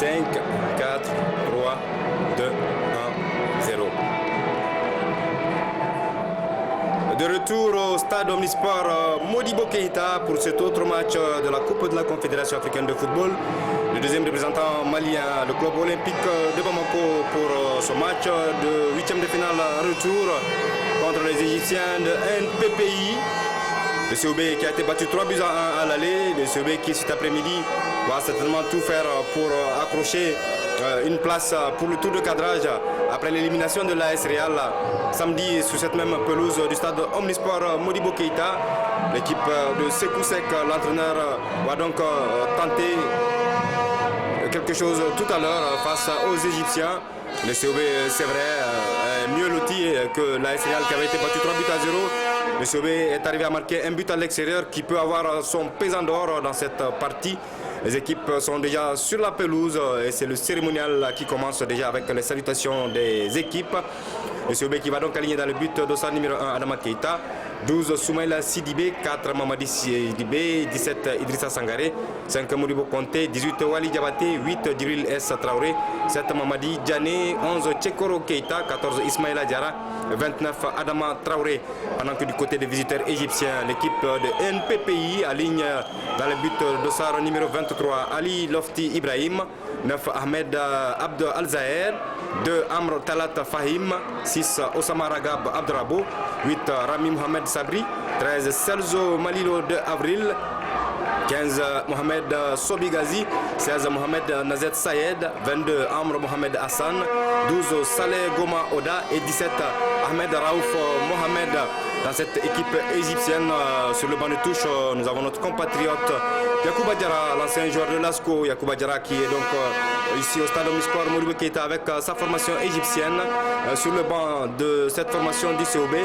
5, 4, 3, 2, 1, 0. De retour au stade Omnisport Modibo Keïta pour cet autre match de la Coupe de la Confédération africaine de football. Le deuxième représentant malien, le club olympique de Bamako pour ce match de huitième de finale retour contre les Égyptiens de NPPI. Le COB qui a été battu 3 buts à 1 à l'aller. Le COB qui cet après-midi va certainement tout faire pour accrocher une place pour le tour de cadrage après l'élimination de l'AS Real samedi sur cette même pelouse du stade Omnisport Modibo Keïta. L'équipe de Sekou Sek, l'entraîneur, va donc tenter quelque chose tout à l'heure face aux Égyptiens. Le COB, c'est vrai, est mieux loti que l'AS Real qui avait été battu 3 buts à 0. Le COB est arrivé à marquer un but à l'extérieur qui peut avoir son pesant d'or dans cette partie. Les équipes sont déjà sur la pelouse et c'est le cérémonial qui commence déjà avec les salutations des équipes. Le COB qui va donc aligner dans le but d'Ossar numéro 1 Adama Keïta, 12 Soumaïla Sidibé, 4 Mamadi Sidibé, 17 Idrissa Sangaré, 5 Modibo Konté, 18 Wali Diabaté, 8 Djibril S Traoré, 7 Mamadi Djané, 11 Tchekoro Keïta, 14 Ismaïla Diarra, 29 Adama Traoré. Pendant que du côté des visiteurs égyptiens, l'équipe de NPPI aligne dans le but d'Ossar numéro 23 Ali Lofti Ibrahim, 9 Ahmed Abd Al-Zahir, 2 Amr Talat Fahim, 6 Osama Ragab Abdrabo, 8 Rami Mohamed Sabri, 13 Selzo Malilo de Avril, 15 Mohamed Sobigazi, 16 Mohamed Nazet Sayed, 22 Amr Mohamed Hassan, 12 Saleh Goma Oda et 17 Ahmed Raouf Mohamed. Dans cette équipe égyptienne, sur le banc de touche, nous avons notre compatriote Yacouba Diarra, l'ancien joueur de l'ASCO. Yacouba Diarra qui est donc ici au stade Omnisport Modibo Keïta avec sa formation égyptienne. Sur le banc de cette formation du COB,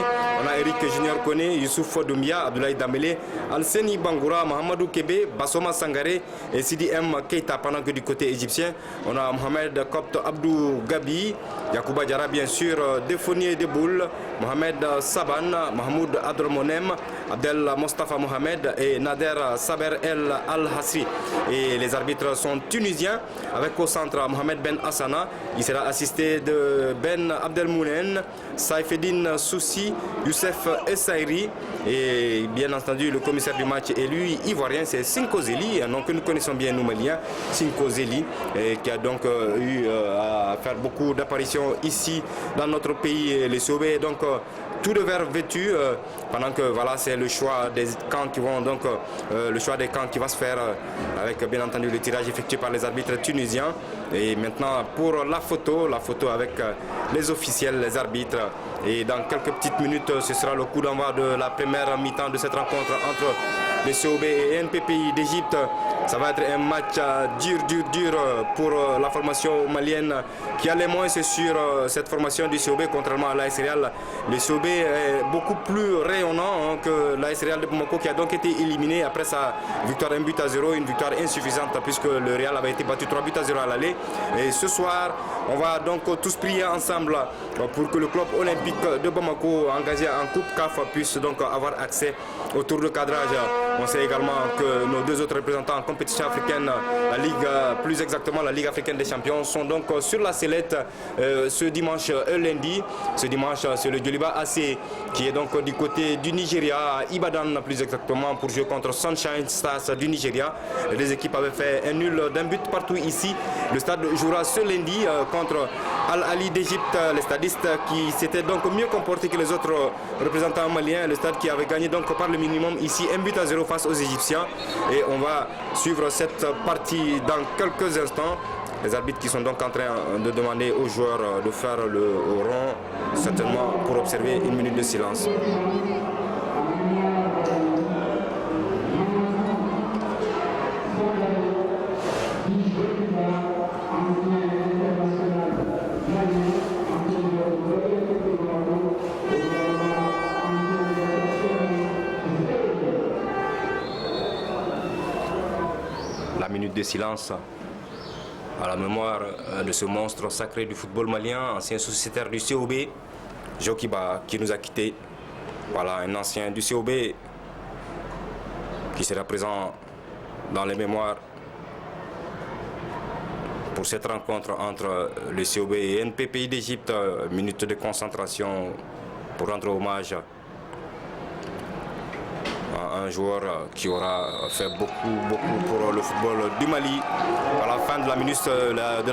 on a Eric Junior Kone, Youssouf Doumbia, Abdoulaye Dambélé, Alseni Bangoura, Mohamedou Kébé, Bassoma Sangaré et Sidi M. Keïta. Pendant que du côté égyptien, on a Mohamed Kopte Abdou Gabi, Yacouba Diarra bien sûr, Defonier Deboul, Mohamed Saban, Mahmoud Adromonem, Abdel Mostafa Mohamed et Nader Saber El Al-Hasri. Et les arbitres sont tunisiens avec au centre Mohamed Ben Hassana. Il sera assisté de Ben Abdelmounen, Saifeddine Soussi, Youssef Essairi et bien entendu le commissaire du match élu ivoirien, c'est Sinko Zeli, un nom que nous connaissons bien nous maliens, Sinko Zeli, qui a donc eu à faire beaucoup d'apparitions ici dans notre pays, les sauver. Donc tout de vert vêtu, pendant que voilà, c'est le choix des camps qui vont donc le choix des camps qui va se faire avec bien entendu le tirage effectué par les arbitres tunisiens. Et maintenant pour la photo avec les officiels, les arbitres. Et dans quelques petites minutes, ce sera le coup d'envoi de la première mi-temps de cette rencontre entre les COB et NPPI d'Égypte. Ça va être un match dur pour la formation malienne qui a les moins, c'est sûr, cette formation du COB, contrairement à l'AS Real. Le COB est beaucoup plus rayonnant que l'AS Real de Bamako qui a donc été éliminé après sa victoire 1 but à 0, une victoire insuffisante puisque le Real avait été battu 3 buts à 0 à l'aller. Et ce soir, on va donc tous prier ensemble pour que le club olympique de Bamako engagé en Coupe CAF puisse donc avoir accès au tour de cadrage. On sait également que nos deux autres représentants en compétition africaine, la Ligue, plus exactement la Ligue africaine des champions, sont donc sur la sellette ce dimanche et lundi. Ce dimanche, c'est le Djoliba AC qui est donc du côté du Nigeria, à Ibadan plus exactement, pour jouer contre Sunshine Stars du Nigeria. Les équipes avaient fait un nul d'un but partout ici. Le stade jouera ce lundi contre Al-Ali d'Égypte, les stadistes qui s'étaient donc mieux comportés que les autres représentants maliens. Le stade qui avait gagné donc par le minimum ici 1 but à 0 face aux Égyptiens. Et on va suivre cette partie dans quelques instants. Les arbitres qui sont donc en train de demander aux joueurs de faire le rond, certainement pour observer une minute de silence. La minute de silence à la mémoire de ce monstre sacré du football malien, ancien sociétaire du COB, Jokiba, qui nous a quittés. Voilà, un ancien du COB qui sera présent dans les mémoires pour cette rencontre entre le COB et NPPI d'Égypte. Minute de concentration pour rendre hommage à un joueur qui aura fait beaucoup pour le football du Mali. À la fin de la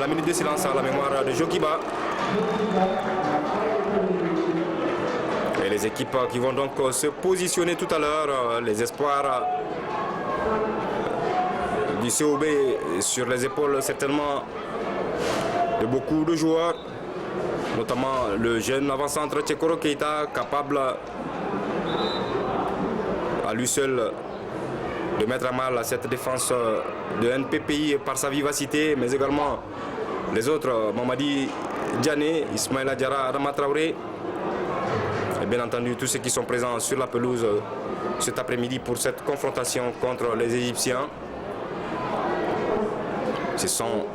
minute de silence à la mémoire de Jokiba. Et les équipes qui vont donc se positionner tout à l'heure, les espoirs du COB sur les épaules certainement de beaucoup de joueurs, notamment le jeune avant-centre Tchekoro Keita, capable à lui seul de mettre à mal cette défense de NPPI par sa vivacité, mais également les autres, Mamadi Diané, Ismaïla Diarra, Adama Traoré, et bien entendu tous ceux qui sont présents sur la pelouse cet après-midi pour cette confrontation contre les Égyptiens. Ce sont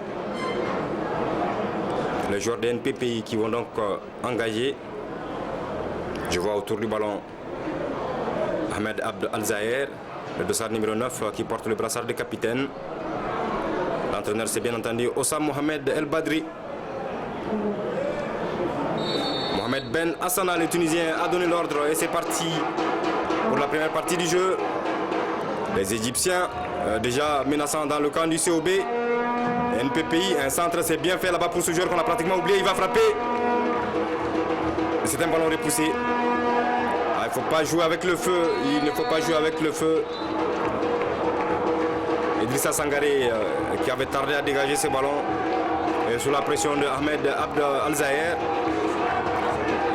les joueurs de NPPI qui vont donc engager. Je vois autour du ballon Ahmed Abd Al-Zahir, le dossard numéro 9 qui porte le brassard de capitaine. L'entraîneur, c'est bien entendu Ossam Mohamed El Badri. Mohamed Ben Hassana, le Tunisien, a donné l'ordre et c'est parti pour la première partie du jeu. Les Égyptiens déjà menaçants dans le camp du COB. NPPI, un centre, c'est bien fait là-bas pour ce joueur qu'on a pratiquement oublié. Il va frapper. C'est un ballon repoussé. Il ne faut pas jouer avec le feu. Il ne faut pas jouer avec le feu. Idrissa Sangaré qui avait tardé à dégager ce ballon. Et sous la pression de Ahmed Abd Al-Zahir,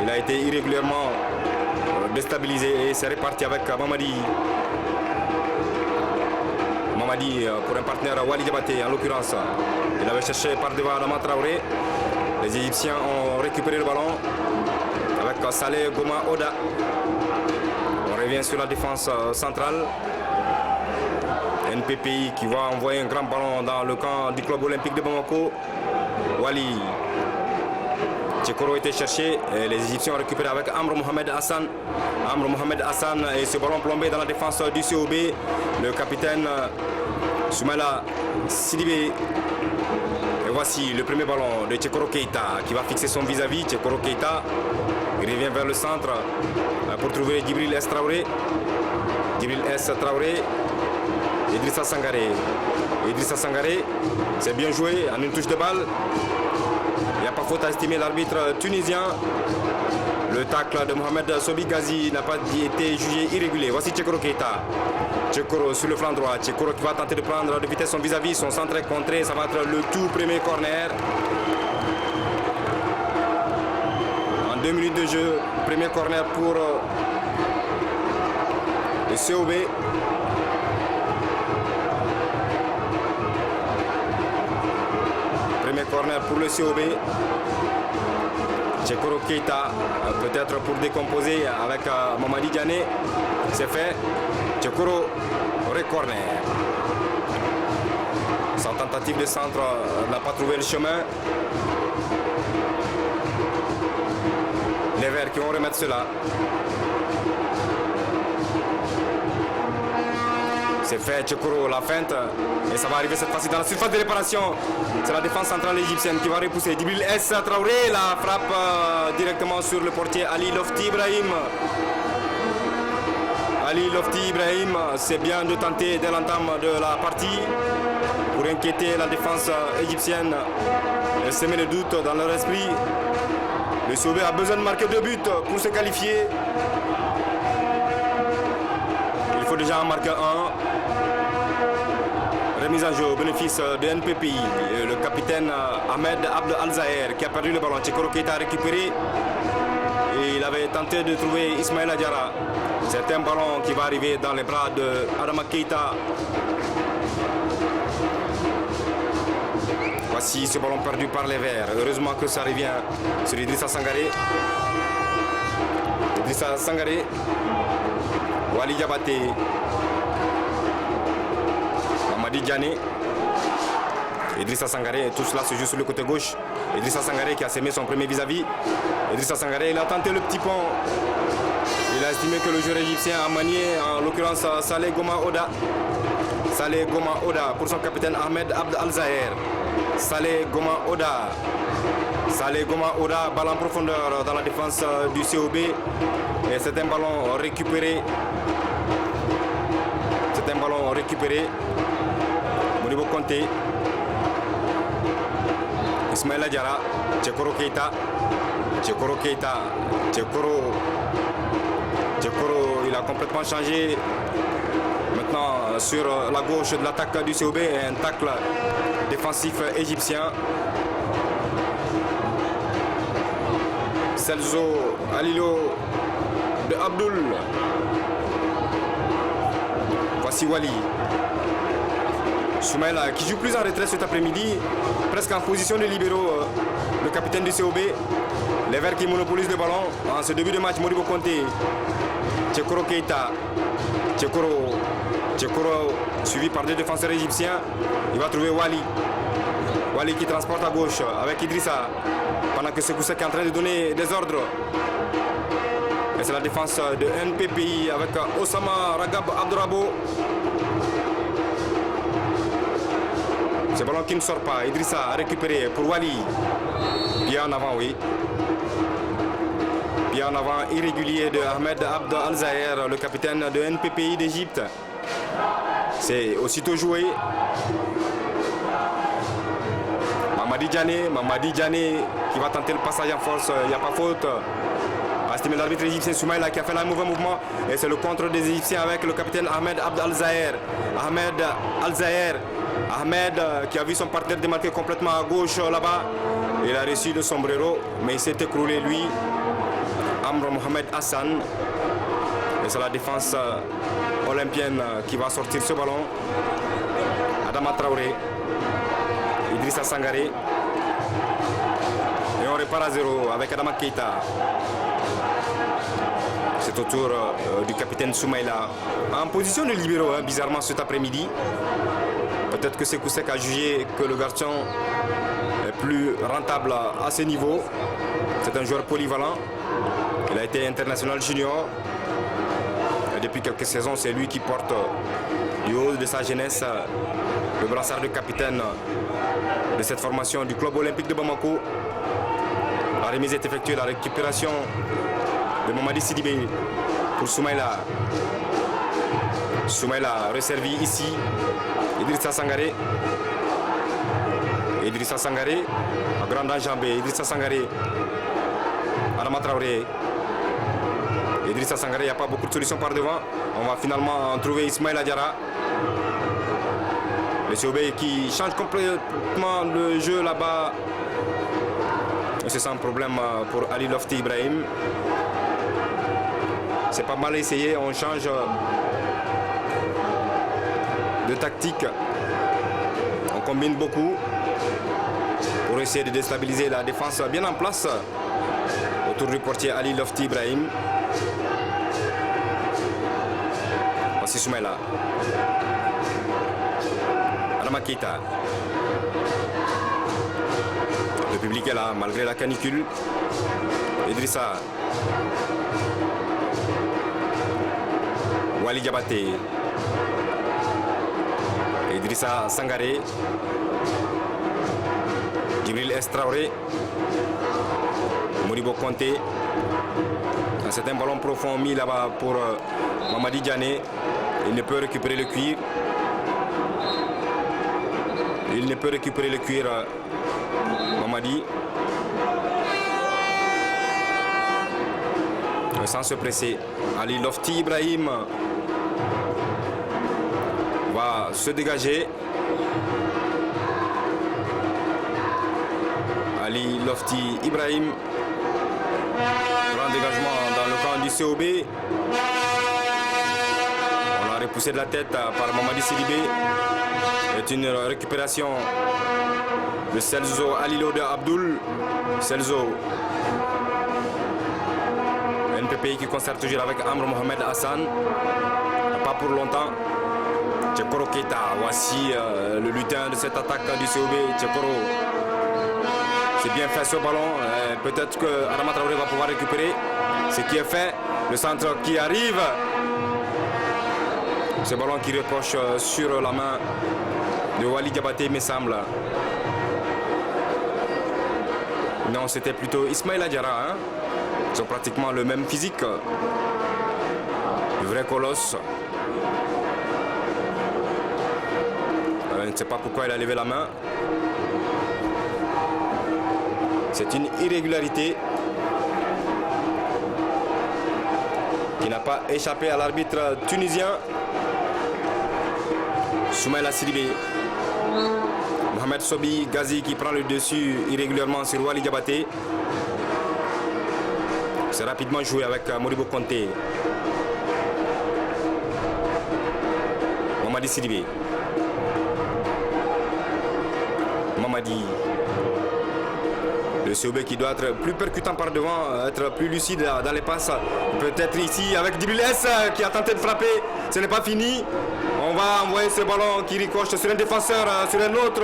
il a été irrégulièrement déstabilisé et c'est reparti avec Mamadi pour un partenaire Wali Diabaté en l'occurrence. Il avait cherché par devant Adama Traoré. Les Égyptiens ont récupéré le ballon avec Saleh Goma Oda. On revient sur la défense centrale. NPPI qui va envoyer un grand ballon dans le camp du club olympique de Bamako. Wali Tchekoro était cherché et les Égyptiens ont récupéré avec Amr Mohamed Hassan. Amr Mohamed Hassan et ce ballon plombé dans la défense du COB. Le capitaine Soumaïla Sidibé. Et voici le premier ballon de Tchekoro Keita qui va fixer son vis-à-vis. Tchekoro Keita, il revient vers le centre pour trouver Djibril S. Traoré. Djibril S. Traoré. Idrissa Sangaré. Idrissa Sangaré, c'est bien joué en une touche de balle. Il n'y a pas faute à estimer l'arbitre tunisien. Le tacle de Mohamed Sobi Ghazi n'a pas été jugé irrégulier. Voici Tchekoro Keita. Tchekoro sur le flanc droit. Tchekoro qui va tenter de prendre de vitesse son vis-à-vis. Son centre est contré. Ça va être le tout premier corner. En 2 minutes de jeu, premier corner pour le COB. Premier corner pour le COB. Tchekoro Keita, peut-être pour décomposer avec Mamadi Diané. C'est fait. Tchekoro, corner. Sa tentative de centre n'a pas trouvé le chemin. Les Verts qui vont remettre cela. C'est fait, Tchekoro, la feinte. Et ça va arriver cette fois-ci dans la surface de réparation. C'est la défense centrale égyptienne qui va repousser. Djibril S. Traoré, la frappe directement sur le portier Ali Lofti Ibrahim. Ali Lofti Ibrahim, c'est bien de tenter dès l'entame de la partie pour inquiéter la défense égyptienne et semer le doute dans leur esprit. Le COB a besoin de marquer 2 buts pour se qualifier. Il faut déjà en marquer un. Remise en jeu au bénéfice de NPPI. Le capitaine Ahmed Abd Al-Zahir qui a perdu le ballon. Tchekoro Keita a récupéré. Et il avait tenté de trouver Ismaïla Diarra. C'est un ballon qui va arriver dans les bras de Adama Keita. Voici ce ballon perdu par les Verts. Heureusement que ça revient sur Idrissa Sangaré. Idrissa Sangaré. Wali Diabaté. Mamadi Diané. Idrissa Sangaré, tout cela se joue sur le côté gauche. Idrissa Sangaré qui a semé son premier vis-à-vis. Idrissa Sangaré, il a tenté le petit pont. Il a estimé que le joueur égyptien a manié, en l'occurrence Saleh Goma Oda. Saleh Goma Oda pour son capitaine Ahmed Abd Al-Zahir. Saleh Goma Oda. Saleh Goma Oda, balle en profondeur dans la défense du COB. Et c'est un ballon récupéré. C'est un ballon récupéré. Modibo Konté. Ismaïla Diarra. Tchekoro Keita. Tchekoro Keita. Tchekoro, il a complètement changé. Maintenant sur la gauche de l'attaque du COB, un tacle défensif égyptien. Celso Alilo de Abdul. Voici Wali. Soumaïla qui joue plus en retrait cet après-midi, presque en position de libéraux, le capitaine du COB. Les Verts qui monopolisent le ballon en ce début de match. Modibo Konté. Tchekoro Keita. Tchekoro suivi par deux défenseurs égyptiens. Il va trouver Wali. Wali qui transporte à gauche avec Idrissa. Pendant que Sekoussek est en train de donner des ordres. Et c'est la défense de NPPI avec Osama Ragab Abdourabo. Ce ballon qui ne sort pas. Idrissa a récupéré pour Wali. Bien en avant, oui. Bien en avant, irrégulier de Ahmed Abd Al-Zahir, le capitaine de NPPI d'Égypte. C'est aussitôt joué. Mamadi Djane qui va tenter le passage en force. Il n'y a pas faute. Estimé l'arbitre égyptien Soumaïla qui a fait un mauvais mouvement. Et c'est le contre des Égyptiens avec le capitaine Ahmed Abd Al-Zahir. Ahmed qui a vu son partenaire démarquer complètement à gauche là-bas. Il a reçu le sombrero, mais il s'est écroulé lui. Amr Mohamed Hassan. Et c'est la défense olympienne qui va sortir ce ballon. Adama Traoré. Idrissa Sangaré. Et on repart à 0 avec Adama Keita. C'est au tour du capitaine Soumaïla. En position de libéraux, bizarrement cet après-midi. Peut-être que Sekoussek a jugé que le garçon est plus rentable à ce niveau. C'est un joueur polyvalent. Il a été international junior. Et depuis quelques saisons, c'est lui qui porte du haut de sa jeunesse le brassard de capitaine de cette formation du club olympique de Bamako. La remise est effectuée, la récupération de Mamadi Sidibé pour Soumaïla. Soumaïla resservi ici. Idrissa Sangaré. Idrissa Sangaré, à grande enjambée. Idrissa Sangaré. Adama Traoré. Idrissa Sangaré, il n'y a pas beaucoup de solutions par devant. On va finalement trouver Ismaïla Diarra. Le COB qui change complètement le jeu là-bas. C'est sans problème pour Ali Lofti Ibrahim. C'est pas mal essayé, on change de tactique. On combine beaucoup pour essayer de déstabiliser la défense bien en place autour du portier Ali Lofti Ibrahim. Voici Soumaïla. Adama Keita. Le public est là malgré la canicule. Idrissa. Wali Diabaté. Idrissa Sangaré. Djibril Traoré. Modibo Konté. C'est un ballon profond mis là-bas pour Mamadi Djane. Il ne peut récupérer le cuir. Il ne peut récupérer le cuir, Mamadi. Sans se presser. Ali Lofti Ibrahim va se dégager. Ali Lofti Ibrahim. Grand dégagement dans le camp du COB. On l'a repoussé de la tête par Mamadi Sidibé. C'est une récupération de Celso Alilo de Abdul. Celso. NPPI qui conserve toujours avec Amr Mohamed Hassan. Pas pour longtemps. Tchekoro Keita. Voici le lutin de cette attaque du COB. Tchekoro. C'est bien fait ce ballon. Peut-être que Adama Traoré va pouvoir récupérer. Ce qui est fait. Le centre qui arrive. Ce ballon qui ricoche sur la main de Wali Diabaté, me semble. Non, c'était plutôt Ismaïla Diarra. Hein? Ils ont pratiquement le même physique. Le vrai colosse. Je ne sais pas pourquoi il a levé la main. C'est une irrégularité qui n'a pas échappé à l'arbitre tunisien. Soumaïla Sidibé. Mohamed Sobi Ghazi qui prend le dessus irrégulièrement sur Wali Diabaté. C'est rapidement joué avec Modibo Konté. Mamadi Sidibé. Mamadi. Le COB qui doit être plus percutant par devant, être plus lucide dans les passes. Peut-être ici avec Djibril S qui a tenté de frapper. Ce n'est pas fini. On va envoyer ce ballon qui ricoche sur un défenseur, sur un autre.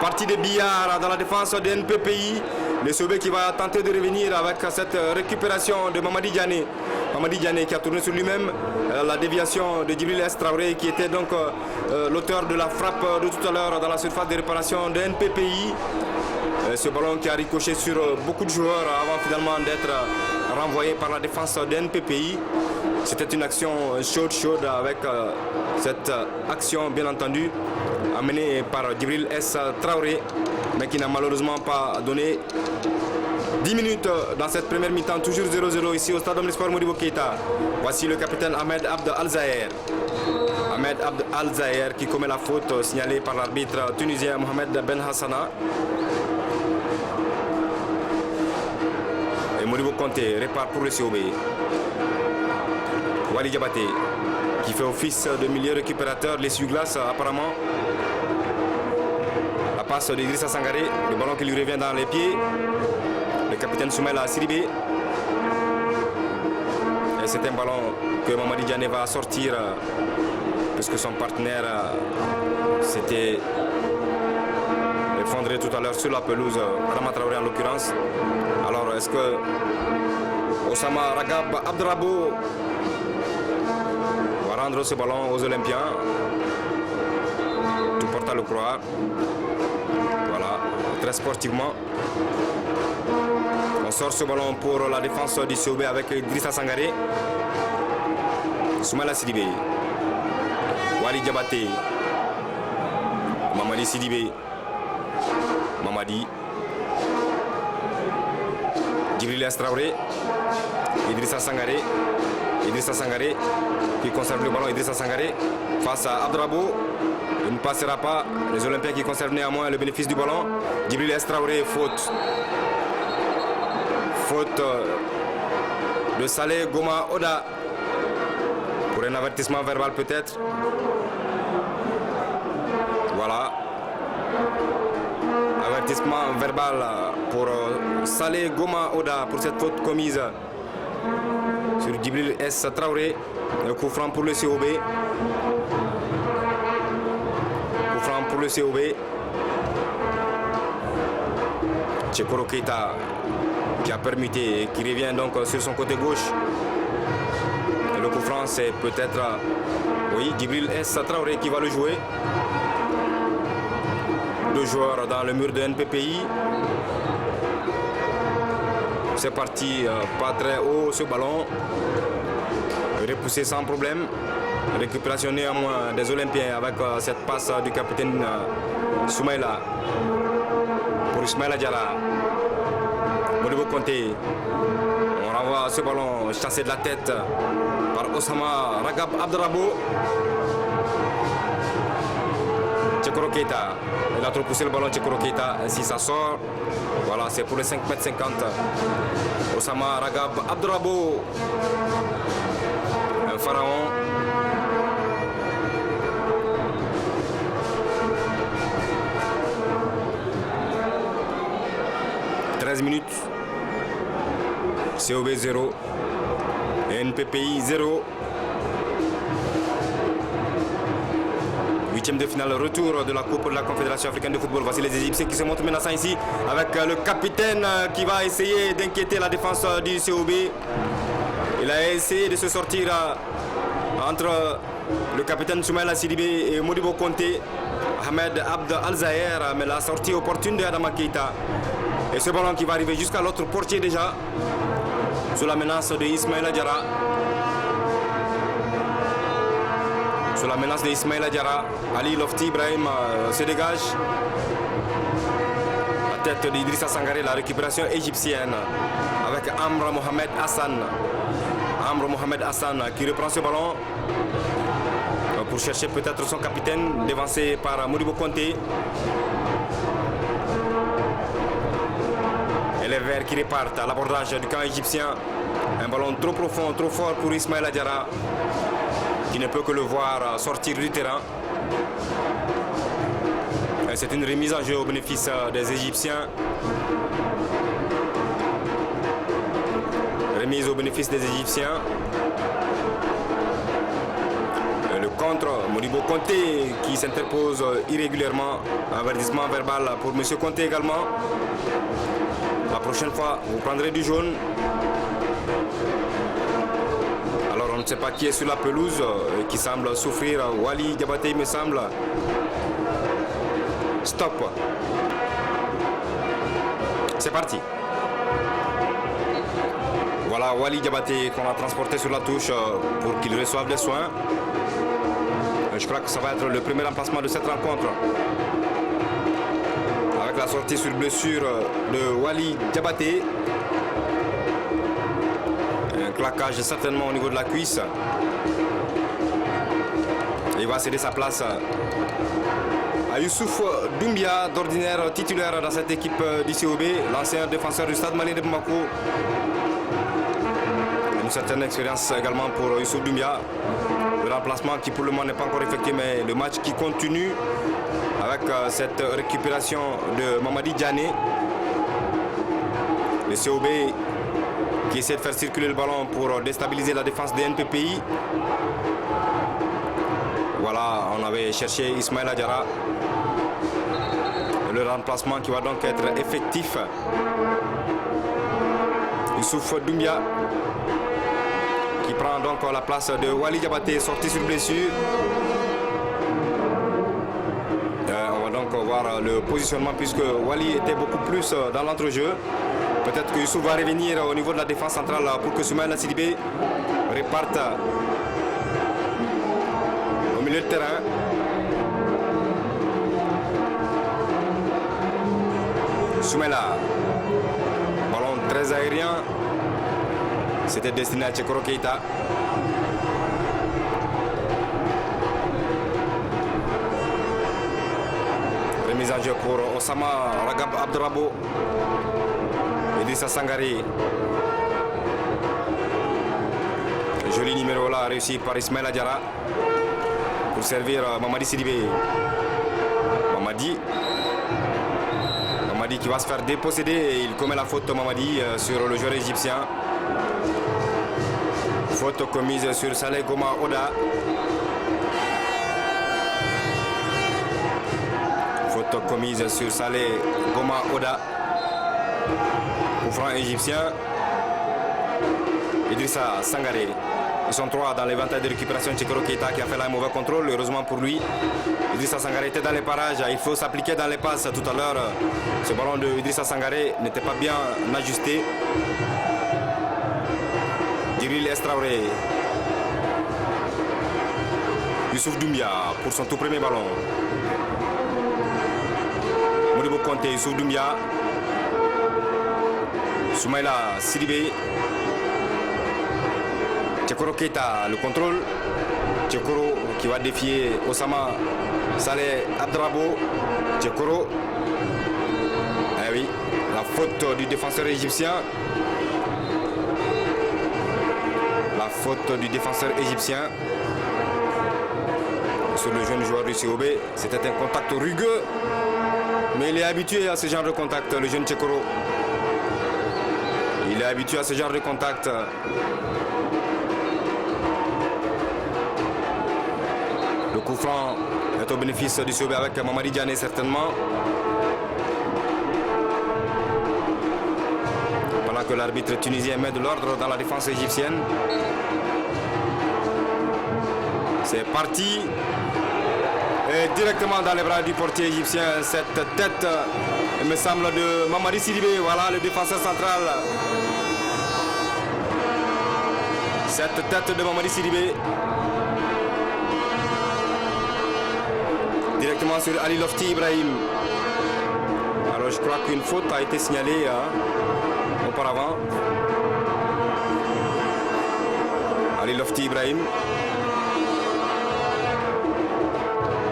Partie de billard dans la défense de NPPI. Le COB qui va tenter de revenir avec cette récupération de Mamadi Diané. Mamadi Diané qui a tourné sur lui-même. La déviation de Djibril S Traoré qui était donc l'auteur de la frappe de tout à l'heure dans la surface de réparation de NPPI. Ce ballon qui a ricoché sur beaucoup de joueurs avant finalement d'être renvoyé par la défense de NPPI. C'était une action chaude avec cette action bien entendu amenée par Djibril S Traoré, mais qui n'a malheureusement pas donné 10 minutes dans cette première mi-temps, toujours 0-0 ici au stade Omnisport Modibo Keïta. Voici le capitaine Ahmed Abd Al-Zahir. Ahmed Abd Al-Zahir qui commet la faute signalée par l'arbitre tunisien Mohamed Ben Hassana. Et Modibo Konté répare pour le COB. Wali Diabaté qui fait office de milieu récupérateur, l'essuie-glace apparemment. La passe d'Idrissa Sangaré, le ballon qui lui revient dans les pieds. Le capitaine Soumaïla Sidibé. Et c'est un ballon que Mamadi Diané va sortir puisque son partenaire s'était effondré tout à l'heure sur la pelouse, Adama Traoré en l'occurrence. Alors est-ce que Osama Ragab Abdrabo va rendre ce ballon aux Olympiens? Tout porte à le croire. Voilà, très sportivement. On sort ce ballon pour la défense du COB avec Idrissa Sangaré. Soumaïla Sidibé. Wali Diabaté. Mamadi Sidibé. Mamadi. Djibril S Traoré. Idrissa Sangaré. Idrissa Sangaré qui conserve le ballon. Idrissa Sangaré face à Abdrabo. Il ne passera pas. Les Olympiens qui conservent néanmoins le bénéfice du ballon. Djibril S Traoré, faute. Faute de Saleh Goma Oda pour un avertissement verbal peut-être. Voilà. Avertissement verbal pour Saleh Goma Oda pour cette faute commise sur Djibril S Traoré. Le coup franc pour le COB. Coup franc pour le COB. Tchekoro Keita qui a permuté et qui revient donc sur son côté gauche. Et le coup franc c'est peut-être oui, Djibril S Traoré qui va le jouer. Deux joueurs dans le mur de NPPI. C'est parti, pas très haut ce ballon. Repoussé sans problème. Récupération néanmoins des Olympiens avec cette passe du capitaine Soumaïla pour Ismaïla Diarra. Modibo Konté. On renvoie ce ballon chassé de la tête par Osama Ragab Abdrabo. Tchekoro Keita. Il a trop poussé le ballon Tchekoro Keita. Si ça sort, voilà, c'est pour les 5,50 m. Osama Ragab Abdrabo. Un pharaon. Minutes. COB 0. NPPI 0. Huitième de finale, retour de la Coupe de la Confédération africaine de football. Voici les Égyptiens qui se montrent menaçants ici avec le capitaine qui va essayer d'inquiéter la défense du COB. Il a essayé de se sortir entre le capitaine Soumaïla Sidibé et Modibo Konté. Ahmed Abd Al-Zahir, mais la sortie opportune de Adama Keita. Et ce ballon qui va arriver jusqu'à l'autre portier déjà, sous la menace de Ismaïla Diarra. Sous la menace de Ismaïla Diarra, Ali Lofti Ibrahim se dégage. La tête d'Idrissa Sangaré, la récupération égyptienne avec Amr Mohamed Hassan. Amr Mohamed Hassan qui reprend ce ballon pour chercher peut-être son capitaine, dévancé par Modibo Konté. Et les Verts qui repartent à l'abordage du camp égyptien. Un ballon trop profond, trop fort pour Ismaïla Diarra, qui ne peut que le voir sortir du terrain. C'est une remise en jeu au bénéfice des Égyptiens. Remise au bénéfice des Égyptiens. Le contre, Modibo Konté qui s'interpose irrégulièrement. Avertissement verbal pour M. Konté également. La prochaine fois, vous prendrez du jaune. Alors on ne sait pas qui est sur la pelouse et qui semble souffrir. Wali Diabaté, il me semble. Stop. C'est parti. Voilà Wali Diabaté qu'on a transporté sur la touche pour qu'il reçoive des soins. Je crois que ça va être le premier remplacement de cette rencontre. Avec la sortie sur blessure de Wali Diabaté. Un claquage certainement au niveau de la cuisse. Il va céder sa place à Youssouf Doumbia, d'ordinaire titulaire dans cette équipe d'ICOB, l'ancien défenseur du Stade Malien de Bamako. Une certaine expérience également pour Youssouf Doumbia. Le remplacement qui pour le moment n'est pas encore effectué, mais le match qui continue avec cette récupération de Mamadi Diané. Le COB qui essaie de faire circuler le ballon pour déstabiliser la défense des NPPI. Voilà, on avait cherché Ismaïla Diarra. Le remplacement qui va donc être effectif. Youssouf Doumbia qui prend donc la place de Wali Diabaté, sorti sur blessure. On va donc voir le positionnement puisque Wali était beaucoup plus dans l'entrejeu. Peut-être que Youssouf va revenir au niveau de la défense centrale pour que Soumaïla Sidibé reparte au milieu de terrain. Soumaïla, ballon très aérien. C'était destiné à Tchekoro Keita. Remise en jeu pour Osama Ragab Abdrabo. Idrissa Sangaré. Joli numéro là réussi par Ismaïla Diarra pour servir Mamadi Sidibé. Mamadi qui va se faire déposséder et il commet la faute Mamadi sur le joueur égyptien. Faute commise sur Saleh Goma Oda. Faute commise sur Saleh Goma Oda. Coup franc égyptien. Idrissa Sangaré. Ils sont trois dans l'éventail de récupération. Tchekoro Keita qui a fait là un mauvais contrôle. Heureusement pour lui, Idrissa Sangaré était dans les parages. Il faut s'appliquer dans les passes. Tout à l'heure, ce ballon de Idrissa Sangaré n'était pas bien ajusté. Djibril Estraoré. Youssouf Doumbia pour son tout premier ballon. Modibo Konté, Youssouf Doumbia. Soumaïla Sidibé. Tchekoro Keita, le contrôle. Tchekoro qui va défier Osama Saleh Abdrabo. Tchekoro. Eh oui, la faute du défenseur égyptien. La faute du défenseur égyptien sur le jeune joueur du COB. C'était un contact rugueux. Mais il est habitué à ce genre de contact, le jeune Tchekoro. Il est habitué à ce genre de contact. Le coup franc est au bénéfice du COB avec Mamadi Diané certainement. Pendant que l'arbitre tunisien met de l'ordre dans la défense égyptienne. C'est parti. Et directement dans les bras du portier égyptien, cette tête, il me semble, de Mamadi Sidibé. Voilà le défenseur central. Cette tête de Mamadi Sidibé. Directement sur Ali Lofti Ibrahim. Alors je crois qu'une faute a été signalée auparavant. Ali Lofti Ibrahim.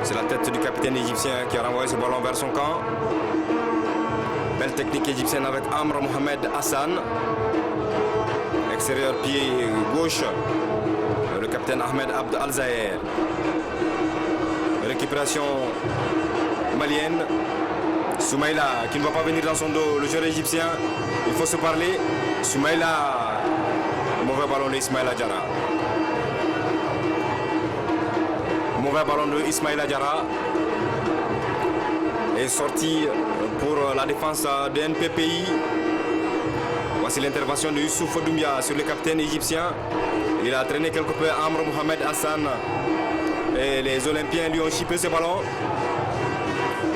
C'est la tête du capitaine égyptien qui a renvoyé ce ballon vers son camp. Belle technique égyptienne avec Amr Mohamed Hassan. Extérieur pied gauche. Le capitaine Ahmed Abd Al-Zahir. Récupération malienne. Soumaïla qui ne va pas venir dans son dos. Le joueur égyptien, il faut se parler. Soumaïla. Mauvais ballon de Ismaïla Diarra. Mauvais ballon de Ismaïla Diarra. Est sorti pour la défense de NPPI. Voici l'intervention de Youssouf Doumbia sur le capitaine égyptien. Il a traîné quelque peu Amr Mohamed Hassan. Et les Olympiens lui ont chippé ce ballon.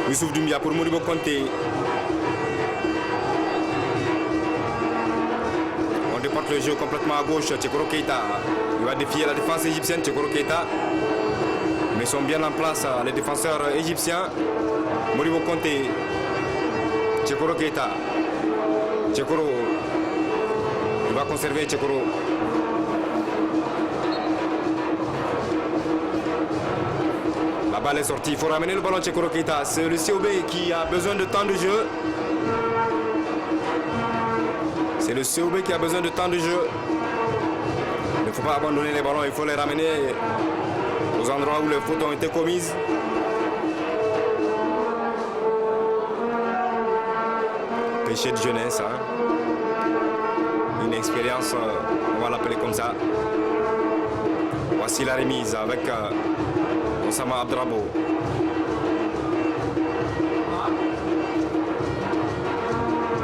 Youssouf Doumbia pour Modibo Konté. On déporte le jeu complètement à gauche. Tchekoro Keita. Il va défier la défense égyptienne. Tchekoro Keita. Mais ils sont bien en place, les défenseurs égyptiens. Modibo Konté. Tchekoro Keita. Tchekoro. Il va conserver Tchekoro. La balle est sortie. Il faut ramener le ballon Tchekoro Keita. C'est le COB qui a besoin de temps de jeu. C'est le COB qui a besoin de temps de jeu. Il ne faut pas abandonner les ballons. Il faut les ramener aux endroits où les fautes ont été commises. Péché de jeunesse, hein. Une expérience, on va l'appeler comme ça. Voici la remise avec Osama Abdrabo.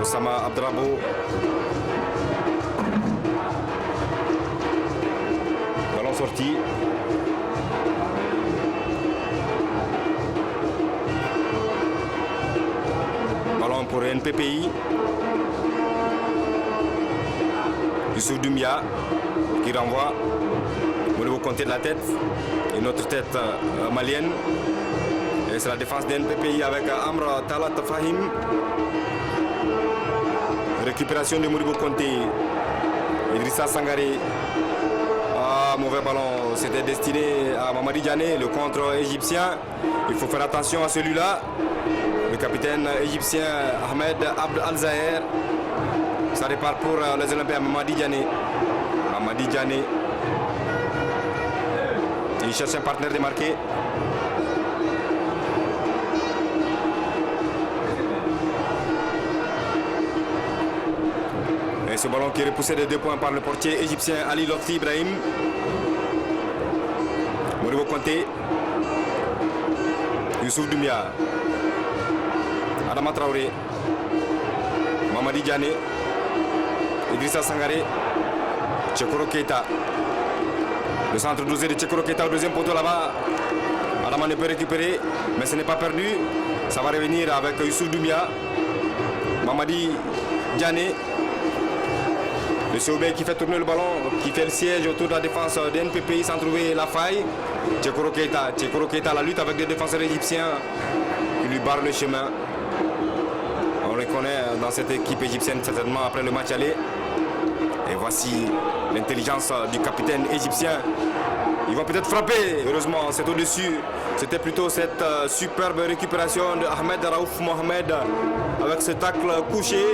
Osama Abdrabo. Ballon sorti. Ballon pour NPPI. Youssouf Doumbia qui renvoie. Modibo Konté de la tête. Et notre tête malienne. Et c'est la défense de NPPI avec Amr Talat Fahim. Récupération de Modibo Konté. Idrissa Sangaré. Ah, mauvais ballon. C'était destiné à Mamadi Diané, le contre égyptien. Il faut faire attention à celui-là. Le capitaine égyptien Ahmed Abd Al-Zahir. Ça repart pour les Olympiens. Mamadi Diané. Mamadi Diané. Il cherche un partenaire démarqué. Et ce ballon qui est repoussé de 2 points par le portier égyptien Ali Lofti Ibrahim. Modibo Konté. Youssouf Doumbia. Adama Traoré. Mamadi Diané. Idrissa Sangaré. Tchekoro Keita. Le centre dosé de Tchekoro Keita au deuxième poteau là-bas. Adama ne peut récupérer, mais ce n'est pas perdu. Ça va revenir avec Youssouf Doumbia. Mamadi Diané. Le COB qui fait tourner le ballon, qui fait le siège autour de la défense de NPPI sans trouver la faille. Tchekoro Keita. Tchekoro Keita, la lutte avec des défenseurs égyptiens qui lui barrent le chemin. On les connaît dans cette équipe égyptienne certainement après le match aller. Et voici l'intelligence du capitaine égyptien. Ils vont peut-être frapper. Heureusement, c'est au-dessus. C'était plutôt cette superbe récupération de Ahmed Raouf Mohamed avec ce tacle couché.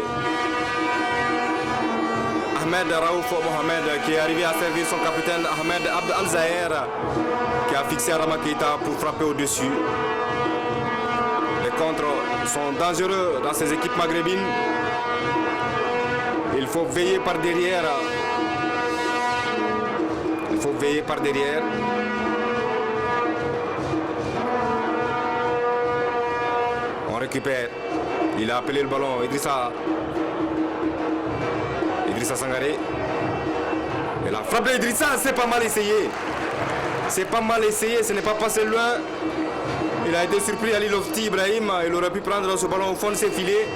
Ahmed Raouf Mohamed qui est arrivé à servir son capitaine Ahmed Abd Al-Zahir qui a fixé Adama Keita pour frapper au-dessus. Les contres sont dangereux dans ces équipes maghrébines. Il faut veiller par derrière. Il faut veiller par derrière. On récupère. Il a appelé le ballon. Idrissa Sangaré. Et la frappe d'Idrissa, c'est pas mal essayé. C'est pas mal essayé, ce n'est pas passé loin. Il a été surpris Ali Lofti Ibrahim. Il aurait pu prendre ce ballon au fond de ses filets.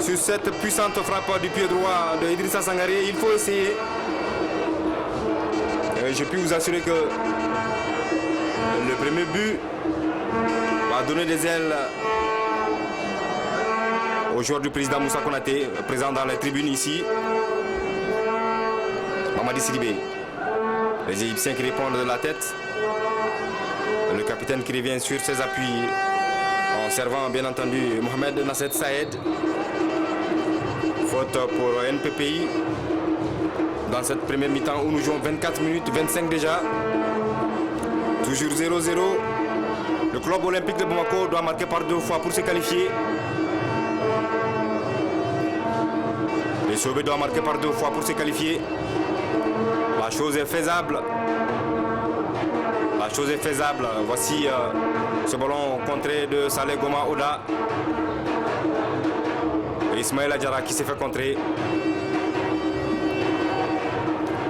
Sur cette puissante frappe du pied droit de Idrissa Sangaré, il faut essayer. Je puis vous assurer que le premier but va donner des ailes au joueur du président Moussa Konaté, présent dans les tribunes ici. Mamadi Sidibé. Les Égyptiens qui répondent de la tête. Le capitaine qui revient sur ses appuis en servant bien entendu Mohamed Nasset Saed. Faute pour NPPI dans cette première mi-temps où nous jouons 24 minutes, 25 déjà. Toujours 0-0. Le club olympique de Bamako doit marquer par 2 fois pour se qualifier. Le Sobé doit marquer par 2 fois pour se qualifier. La chose est faisable. La chose est faisable. Voici ce ballon contré de Saleh Goma Oda. Et Ismaël Adjara qui s'est fait contrer.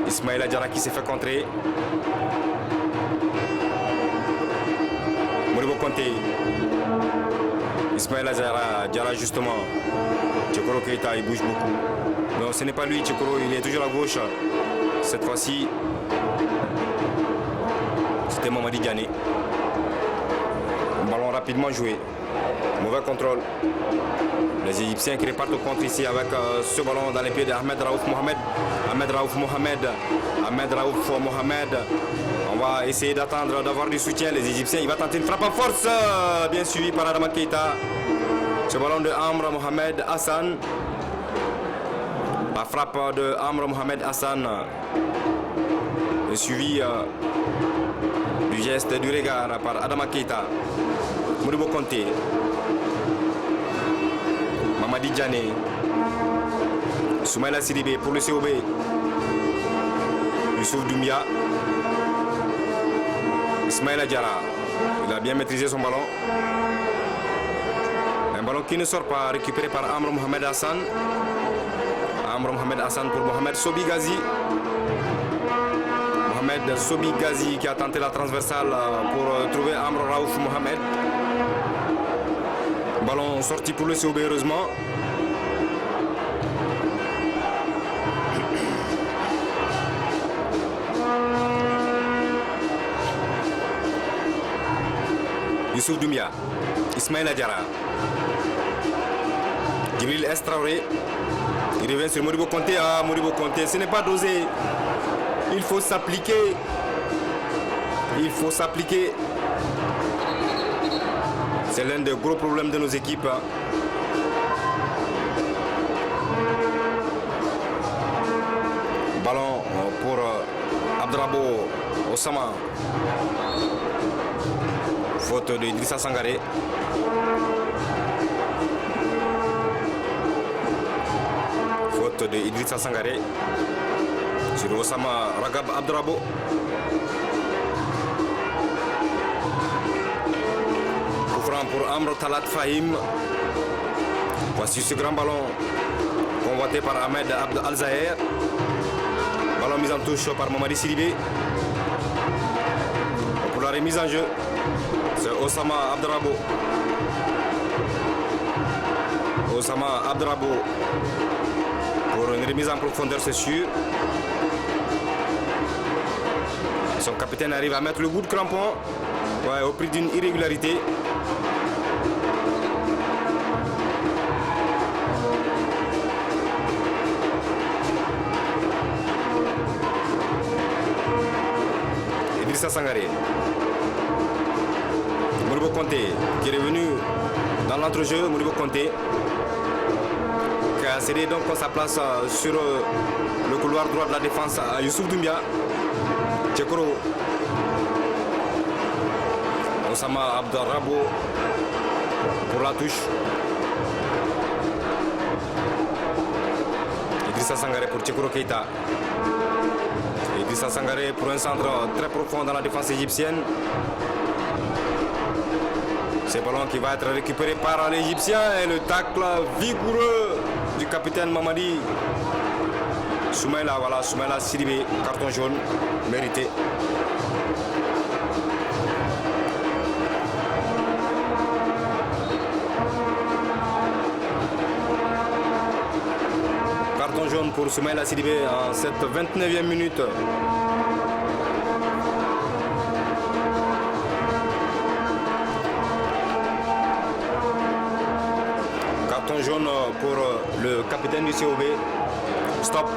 Ismaël Adjara qui s'est fait contrer. Moribo Konté. Ismaël Adjara justement. Tchekoro Keita il bouge beaucoup. Non, ce n'est pas lui Tchekoro, il est toujours à gauche. Cette fois-ci, c'était Mamadi Diané. Un ballon rapidement joué. Mauvais contrôle. Les Égyptiens qui repartent au contre ici avec ce ballon dans les pieds d'Ahmed Raouf Mohamed. Ahmed Raouf Mohamed. On va essayer d'attendre, d'avoir du soutien. Les Égyptiens, il va tenter une frappe en force. Bien suivi par Adama Keita. Ce ballon de Amr Mohamed Hassan. La frappe de Amr Mohamed Hassan est suivie du geste du regard par Adama Keita. Moribo Konté. Mamadi Diané. Soumaïla Sidibé pour le COB. Youssouf Doumbia. Ismaël Adjara. Il a bien maîtrisé son ballon. Un ballon qui ne sort pas, récupéré par Amr Mohamed Hassan. Amr Mohamed Hassan pour Mohamed Sobi Ghazi. Mohamed Sobi Ghazi qui a tenté la transversale pour trouver Amr Raouf Mohamed. Ballon sorti pour le COB heureusement. Youssouf Doumbia. Ismaël Adjara. Djibril Estraoré. Il revient sur Moribo Konté. Ah, Moribo Konté, ce n'est pas dosé. Il faut s'appliquer. Il faut s'appliquer. C'est l'un des gros problèmes de nos équipes. Ballon pour Abdrabo Osama. Faute de Idrissa Sangaré. Faute de Idrissa Sangaré sur Osama Ragab Abdrabo. Pour Amr Talat Fahim. Voici ce grand ballon convoité par Ahmed Abd Al-Zahir. Ballon mis en touche par Mamadi Sidibé. Pour la remise en jeu, c'est Osama Abdrabo. Osama Abdrabo pour une remise en profondeur, c'est sûr. Son capitaine arrive à mettre le bout de crampon, ouais, au prix d'une irrégularité. Idrissa Sangaré. Moribo Konté qui est revenu dans l'entrejeu. Moribo Konté qui a cédé donc sa place sur le couloir droit de la défense à Youssouf Doumbia. Tchekoro. Osama Abdrabo pour la touche. Idrissa Sangaré pour Tchekoro Keita. Idrissa Sangaré pour un centre très profond dans la défense égyptienne. Ce ballon qui va être récupéré par l'Égyptien et le tacle vigoureux du capitaine Mamadi Soumaïla. Voilà, Soumaïla Sidibé, carton jaune mérité. pour Soumaïla Sidibé en cette 29e minute. Carton jaune pour le capitaine du COB. Stop.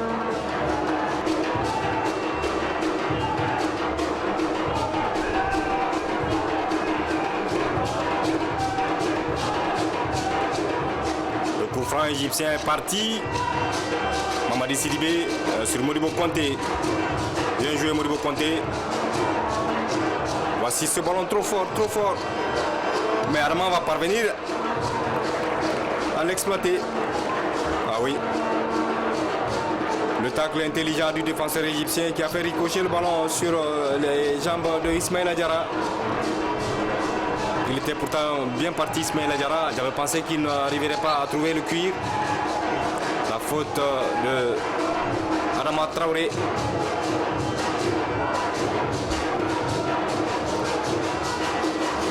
Le coup franc égyptien est parti. Mamadi Sidibé sur Modibo Konté. Bien joué Modibo Konté. Voici ce ballon trop fort, trop fort. Mais Adama va parvenir à l'exploiter. Ah oui. Le tacle intelligent du défenseur égyptien qui a fait ricocher le ballon sur les jambes de Ismaïla Diarra. Il était pourtant bien parti Ismaïla Diarra. J'avais pensé qu'il n'arriverait pas à trouver le cuir. La faute de Adama Traoré.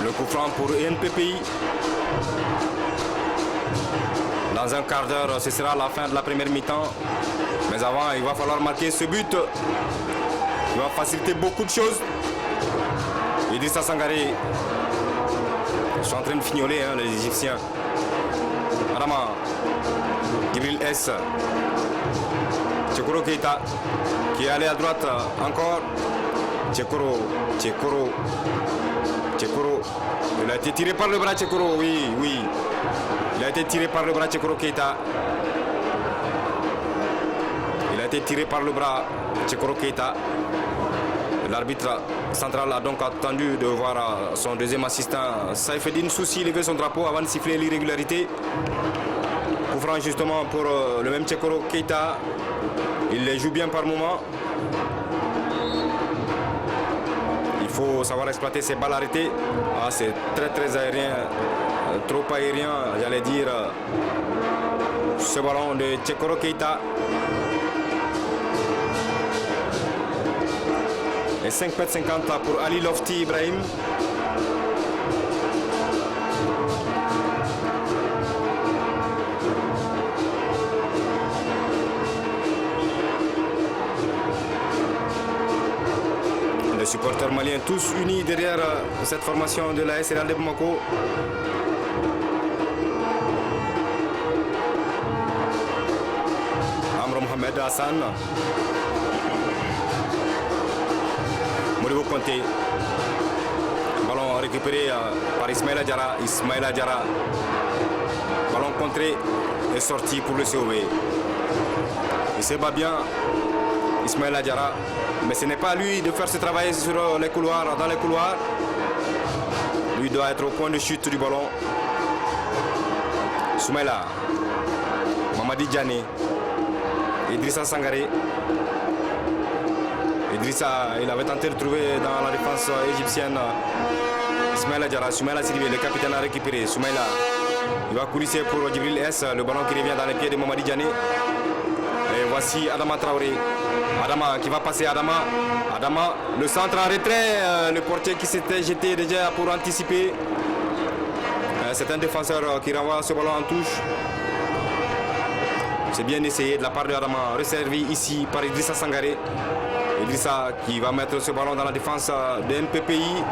Le coup franc pour NPPI. Dans un quart d'heure, ce sera la fin de la première mi-temps. Mais avant, il va falloir marquer ce but. Il va faciliter beaucoup de choses. Idrissa Sangaré. Ils sont en train de fignoler, les Égyptiens. Adama. Djibril S. Tchekoro Keita. Qui est allé à droite encore. Tchekoro. Il a été tiré par le bras Tchekoro. Oui. Il a été tiré par le bras Tchekoro Keita. L'arbitre central a donc attendu de voir son deuxième assistant Saifeddine Soussi lever son drapeau avant de siffler l'irrégularité. Coup franc justement pour le même Tchekoro Keita. Il les joue bien par moment. Il faut savoir exploiter ses balles arrêtées. Ah, c'est très aérien. Trop aérien, j'allais dire. Ce ballon de Tchekoro Keita. Et 5,50 m pour Ali Lofti Ibrahim. Les supporters maliens tous unis derrière cette formation de la AS Real de Bamako. Amro Mohamed Hassan. Modibo Konté. Ballon récupéré par Ismaïla Diarra. Ballon contré et sorti pour le COB. Il se bat bien, Ismaïla Diarra. Mais ce n'est pas à lui de faire ce travail sur les couloirs, dans les couloirs. Lui doit être au point de chute du ballon. Soumaïla. Mamadi Diané. Idrissa Sangaré. Idrissa, il avait tenté de trouver dans la défense égyptienne Ismaïla Diarra. Soumaïla Sidibé, le capitaine a récupéré. Soumaïla, il va coulisser pour Djibril S. Le ballon qui revient dans les pieds de Mamadi Diané. Et voici Adama Traoré. Adama qui va passer. Adama, le centre en retrait. Le portier qui s'était jeté déjà pour anticiper. C'est un défenseur qui renvoie ce ballon en touche. C'est bien essayé de la part de Adama. Resservi ici par Idrissa Sangaré. Idrissa qui va mettre ce ballon dans la défense de NPPI.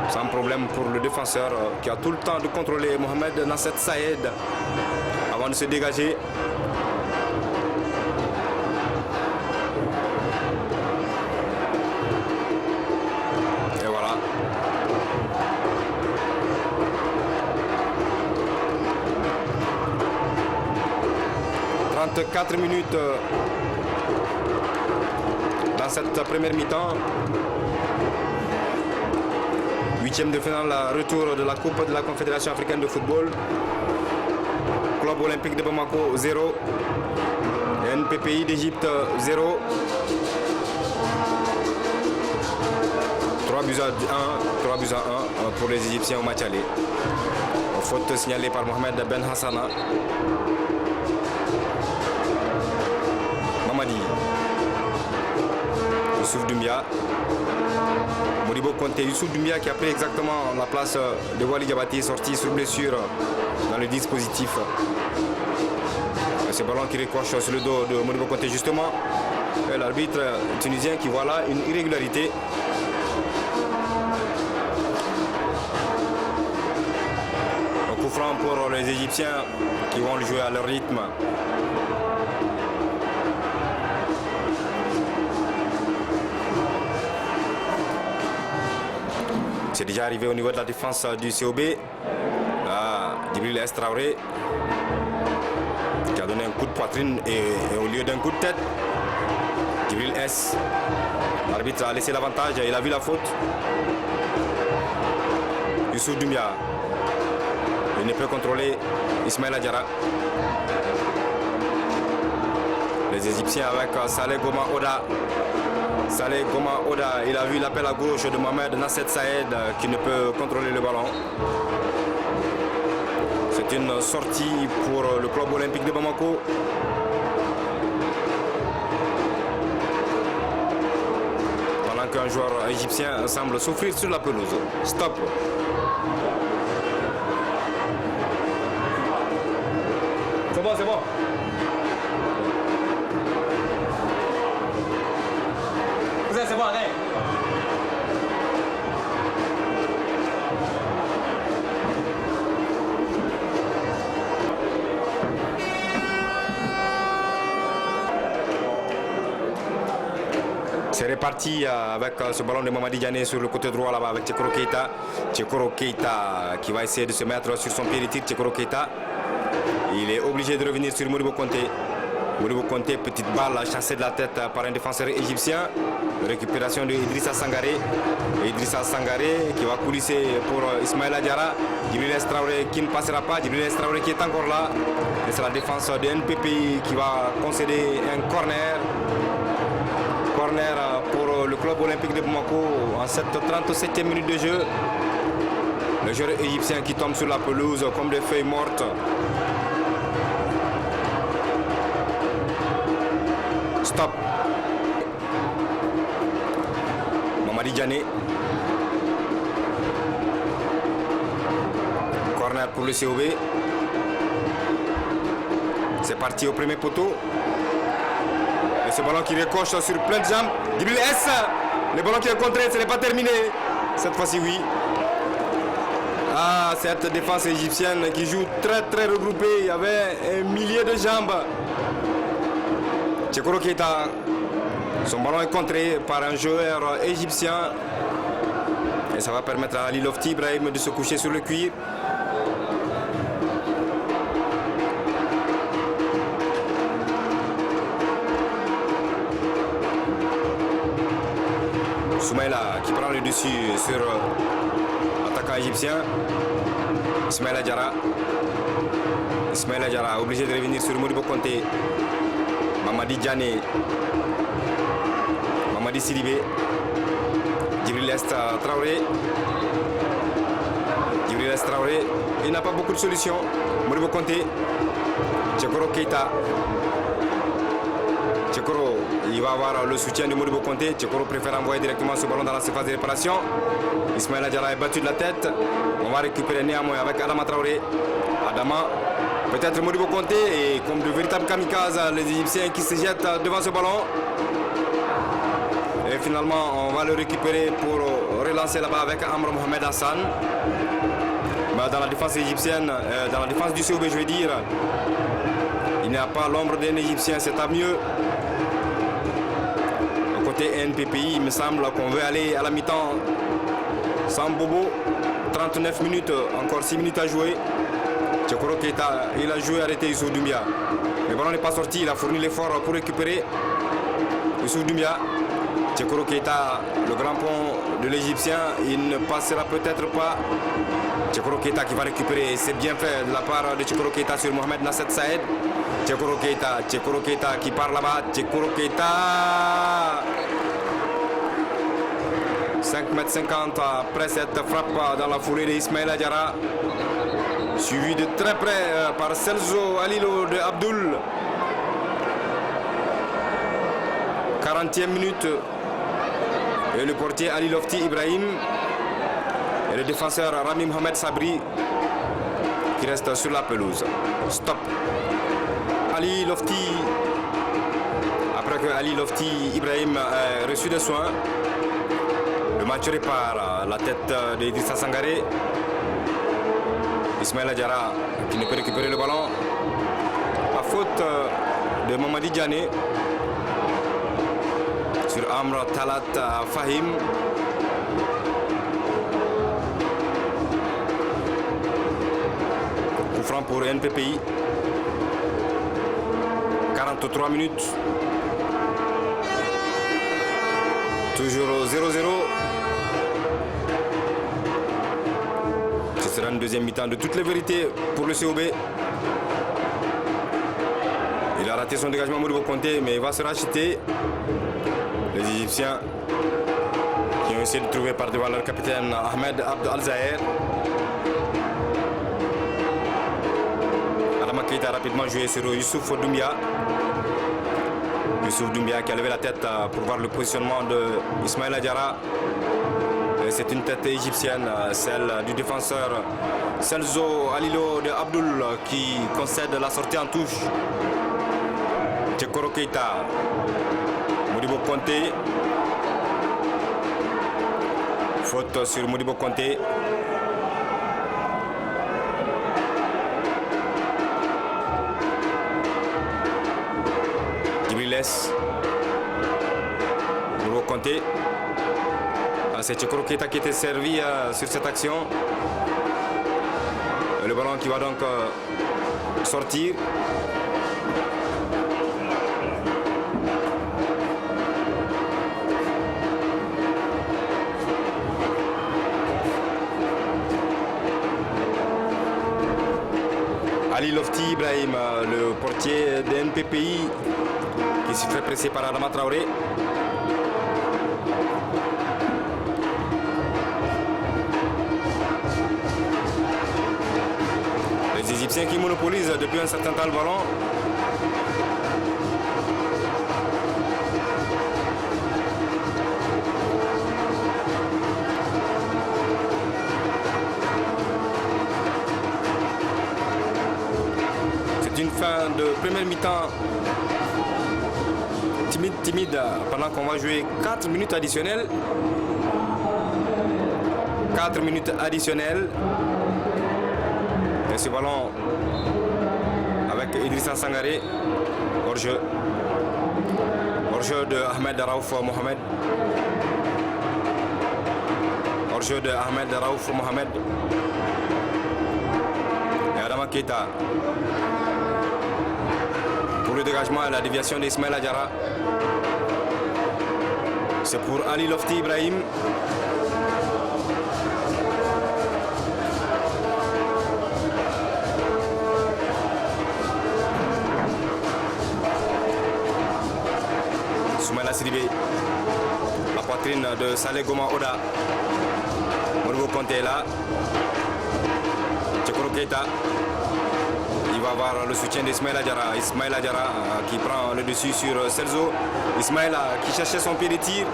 Sans problème pour le défenseur qui a tout le temps de contrôler Mohamed Nasset Saïd avant de se dégager. Et voilà. « 34 minutes dans cette première mi-temps. 8e de finale, retour de la Coupe de la Confédération africaine de football. Club olympique de Bamako 0. NPPI d'Égypte 0. 3 buts à 1 pour les Égyptiens au match aller. Faute signalée par Mohamed Ben Hassana. Mamadi. Youssouf Doumbia. Modibo Konté. Youssouf Doumbia qui a pris exactement la place de Wali Diabati, sorti sur blessure dans le dispositif. Ce ballon qui ricoche sur le dos de Modibo Konté justement. L'arbitre tunisien qui voit là une irrégularité. Un coup franc pour les Égyptiens qui vont le jouer à leur rythme. C'est déjà arrivé au niveau de la défense du COB. Là, Djibril S. Traoré qui a donné un coup de poitrine et au lieu d'un coup de tête, Djibril S. L'arbitre a laissé l'avantage, il a vu la faute. Youssouf Doumbia. Il ne peut contrôler Ismaïla Diarra. Les Égyptiens avec Saleh Goma Oda. Saleh Goma Oda, il a vu l'appel à gauche de Mohamed Nasset Saed qui ne peut contrôler le ballon. C'est une sortie pour le club olympique de Bamako. Pendant qu'un joueur égyptien semble souffrir sur la pelouse. Stop. C'est bon, c'est bon. C'est bon, allez. C'est reparti avec ce ballon de Mamadi Diané sur le côté droit là-bas avec Tchekoro Keita. Tchekoro Keita qui va essayer de se mettre sur son pied de tir. Tchekoro Keita. Il est obligé de revenir sur Modibo Konté. Modibo Konté, petite balle chassée de la tête par un défenseur égyptien. Récupération de Idrissa Sangaré. Idrissa Sangaré qui va coulisser pour Ismaïla Diarra. Djibril S. Traoré qui ne passera pas. Djibril S. Traoré qui est encore là. Et c'est la défense de NPPI qui va concéder un corner. Corner pour le club olympique de Bamako en cette 37e minute de jeu. Le joueur égyptien qui tombe sur la pelouse comme des feuilles mortes. Stop. Mamadi Diané. Corner pour le COB. C'est parti au premier poteau. Et ce ballon qui ricoche sur plein de jambes. Djibril S. Le ballon qui est contré, ce n'est pas terminé. Cette fois-ci, oui. Ah, cette défense égyptienne qui joue très regroupée. Il y avait un millier de jambes. Tchekoro Keita, son ballon est contré par un joueur égyptien. Et ça va permettre à Ali Lofti Ibrahim de se coucher sur le cuir. Soumaïla qui prend le dessus sur l'attaquant égyptien. Ismaïla Diarra. Ismaïla Diarra obligé de revenir sur Modibo Konté. Mamadi Diané. Mamadi Sidibé. Djibril S. Traoré. Djibril S. Traoré. Il n'a pas beaucoup de solutions. Modibo Konté. Tchekoro Keita. Tchekoro, il va avoir le soutien de Modibo Konté. Tchekoro préfère envoyer directement ce ballon dans la surface de réparation. Ismaïla Diarra est battu de la tête. On va récupérer néanmoins avec Adama Traoré. Adama, peut-être Modibo Konté et comme de véritables kamikazes, les Égyptiens qui se jettent devant ce ballon. Et finalement, on va le récupérer pour relancer là-bas avec Amr Mohamed Hassan. Dans la défense égyptienne, dans la défense du COB, je vais dire, il n'y a pas l'ombre d'un Égyptien, c'est à mieux. Côté NPPI, il me semble qu'on veut aller à la mi-temps sans Bobo. 39 minutes, encore 6 minutes à jouer. Tchekoro Keita, il a joué arrêté Youssouf Doumbia. Le ballon n'est pas sorti, il a fourni l'effort pour récupérer Youssouf Doumbia. Tchekoro Keita, le grand pont de l'Égyptien, il ne passera peut-être pas. Tchekoro Keita qui va récupérer, c'est bien fait de la part de Tchekoro Keita sur Mohamed Nasset Saed. Tchekoro Keita qui part là-bas. Tchekoro Keita. 5,50 m après cette frappe dans la foulée d'Ismaïla Diarra. Suivi de très près par Celso Alilo de Abdul. 40e minute. Et le portier Ali Lofti Ibrahim. Et le défenseur Rami Mohamed Sabri qui reste sur la pelouse. Stop. Ali Lofti. Après que Ali Lofti Ibrahim a reçu des soins, le match répare. La tête d'Idrissa Sangaré. Ismaïla Diarra qui ne peut récupérer le ballon. La faute de Mamadi Diané sur Amr Talat Fahim. Coup franc pour NPPI. 43 minutes. Toujours 0-0. Ce sera une deuxième mi-temps de toutes les vérités pour le COB. Il a raté son dégagement Modibo Konté, mais il va se racheter. Les Égyptiens qui ont essayé de trouver par devant leur capitaine Ahmed Abd Al-Zahir. Adama Keita a rapidement joué sur Youssouf Doumbia. Youssouf Doumbia qui a levé la tête pour voir le positionnement de Ismaïla Diarra. C'est une tête égyptienne, celle du défenseur Celso Alilo de Abdul qui concède la sortie en touche. Tchekoro Keita, Modibo Konté. Faute sur Modibo Konté. Modibo Konté. C'est Tchekoro Keita qui était servi sur cette action. Le ballon qui va donc sortir. Ali Lofti Ibrahim, le portier de NPPI, qui s'est fait presser par Adama Traoré. Les Égyptiens qui monopolisent depuis un certain temps le ballon. C'est une fin de première mi-temps timide pendant qu'on va jouer 4 minutes additionnelles. 4 minutes additionnelles. Et ce ballon avec Idrissa Sangaré, hors-jeu. Hors-jeu de Ahmed Raouf Mohamed. Hors-jeu de Ahmed Raouf Mohamed. Et Adama Keita. Pour le dégagement et la déviation d'Ismaïla Diarra. C'est pour Ali Lofti Ibrahim. Soumaïla Sidibé. La poitrine de Saleh Goma Oda. Modibo Konté est là. Tchekoro Keita. Il va avoir le soutien d'Ismaïla Diarra. Ismaïla Diarra qui prend le dessus sur Celso. Ismaïla qui cherchait son pied de tir.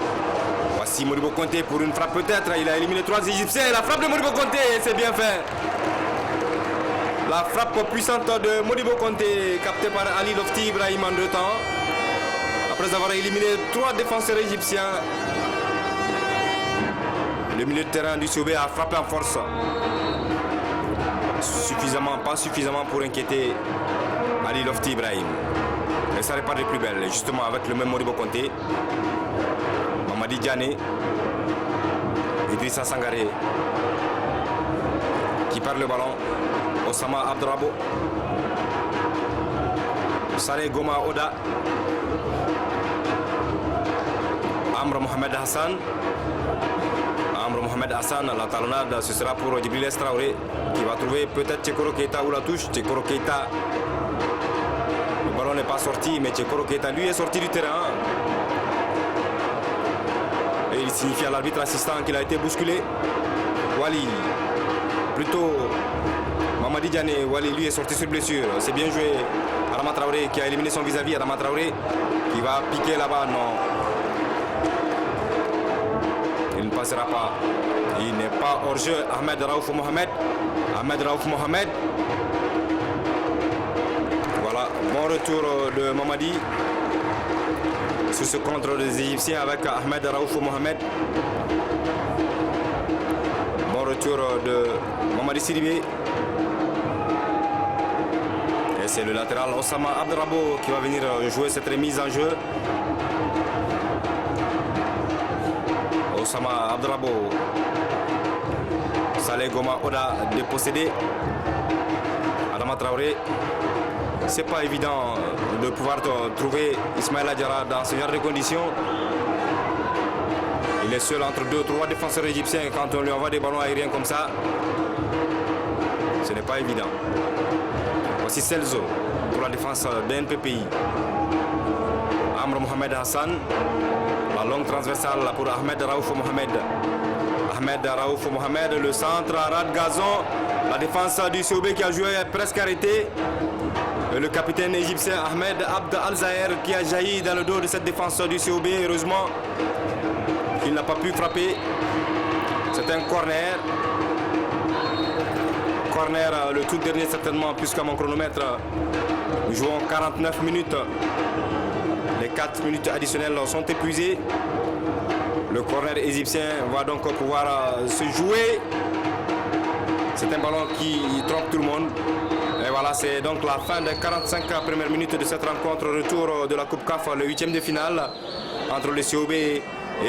Voici Modibo Konté pour une frappe peut-être. Il a éliminé 3 Égyptiens. La frappe de Modibo Konté, c'est bien fait. La frappe puissante de Modibo Konté captée par Ali Lofti Ibrahim en 2 temps. Après avoir éliminé 3 défenseurs égyptiens, le milieu de terrain du COB a frappé en force. Pas suffisamment pour inquiéter Ali Lofti Ibrahim. Et ça répare de plus belle, justement avec le même Modibo Konté. Mamadi Diané. Idrissa Sangaré qui perd le ballon. Osama Abdrabo. Saleh Goma Oda. Amr Mohamed Hassan. Amr Mohamed Hassan, la talonnade, ce sera pour Djibril Traoré qui va trouver peut-être Tchekoro Keita ou la touche. Tchekoro Keita. Le ballon n'est pas sorti, mais Tchekoro Keita lui est sorti du terrain. Et il signifie à l'arbitre assistant qu'il a été bousculé. Wali, plutôt Mamadi Diané, Wali lui est sorti sur blessure. C'est bien joué. Adama Traoré qui a éliminé son vis-à-vis. Adama Traoré qui va piquer là-bas. Non. Il ne passera pas. Il n'est pas hors-jeu. Ahmed Raouf Mohamed. Ahmed Raouf Mohamed. Voilà. Bon retour de Mamadi sur ce contre des Égyptiens avec Ahmed Raouf Mohamed. Bon retour de Mamadi Sidibé. Et c'est le latéral Osama Abdrabo qui va venir jouer cette remise en jeu. Osama Abdrabo. Saleh Goma Oda dépossédé. Adama Traoré. C'est pas évident de pouvoir trouver Ismaïla Diarra dans ce genre de conditions. Il est seul entre 2 ou 3 défenseurs égyptiens quand on lui envoie des ballons aériens comme ça. Ce n'est pas évident. Voici Celso pour la défense d'NPPI. Amr Mohamed Hassan. La longue transversale pour Ahmed Raouf Mohamed. Ahmed Raouf Mohamed, le centre à ras de gazon. La défense du COB qui a joué est presque arrêtée. Et le capitaine égyptien Ahmed Abd Al-Zahir qui a jailli dans le dos de cette défense du COB. Heureusement qu'il n'a pas pu frapper. C'est un corner. Corner, le tout dernier certainement, puisqu'à mon chronomètre, nous jouons 49 minutes. Les 4 minutes additionnelles sont épuisées. Le corner égyptien va donc pouvoir se jouer. C'est un ballon qui trompe tout le monde. Et voilà, c'est donc la fin des 45 premières minutes de cette rencontre. Retour de la Coupe CAF, le 8e de finale entre le COB et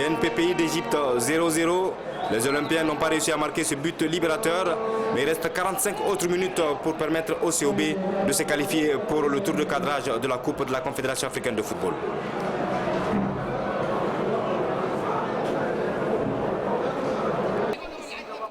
NPPI d'Égypte 0-0. Les Olympiens n'ont pas réussi à marquer ce but libérateur, mais il reste 45 autres minutes pour permettre au COB de se qualifier pour le tour de cadrage de la Coupe de la Confédération africaine de football.